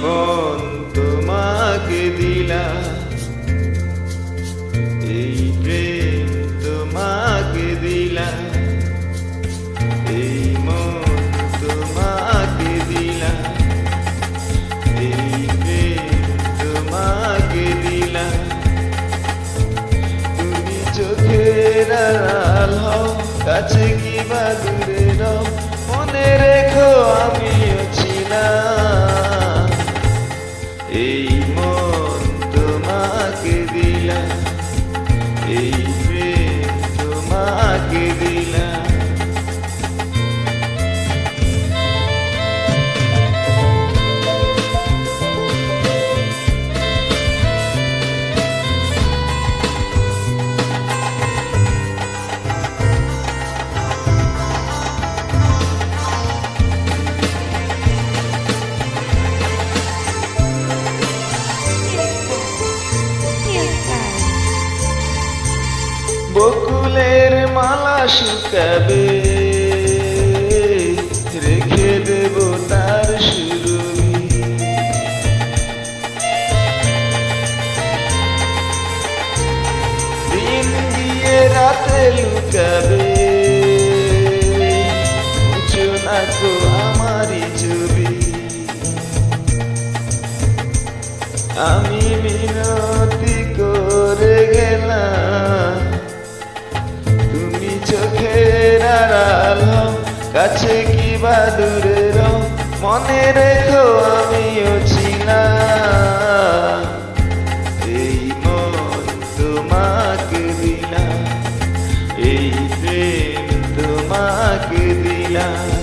মন তোমাকে দিলাম, এই প্রেম তোমাকে দিলাম, এই মন তোমাকে দিলাম, এই প্রেম তোমাকে দিলাম। তুমি চোখের আড়াল হও, কাছে কি বা দূরে রও, মনে রেখো আমিও ছিলাম। এই মন তোমাকে দিলাম, এই প্রেম তোমাকে দিলাম। বকুলের মালা শুকাবে, রেখে দেব তার সুরভি। দিন গিয়ে রাতে লুকাবে, মুছো না কো আমারই ছবি। আমি মিনতি করে গেলাম, তুমি চোখের আড়াল হও, কাছে কি বা দূরে রও, মনে রেখো আমিও ছিলাম। এই মন তোমাকে দিলাম, এই প্রেম তোমাকে দিলাম।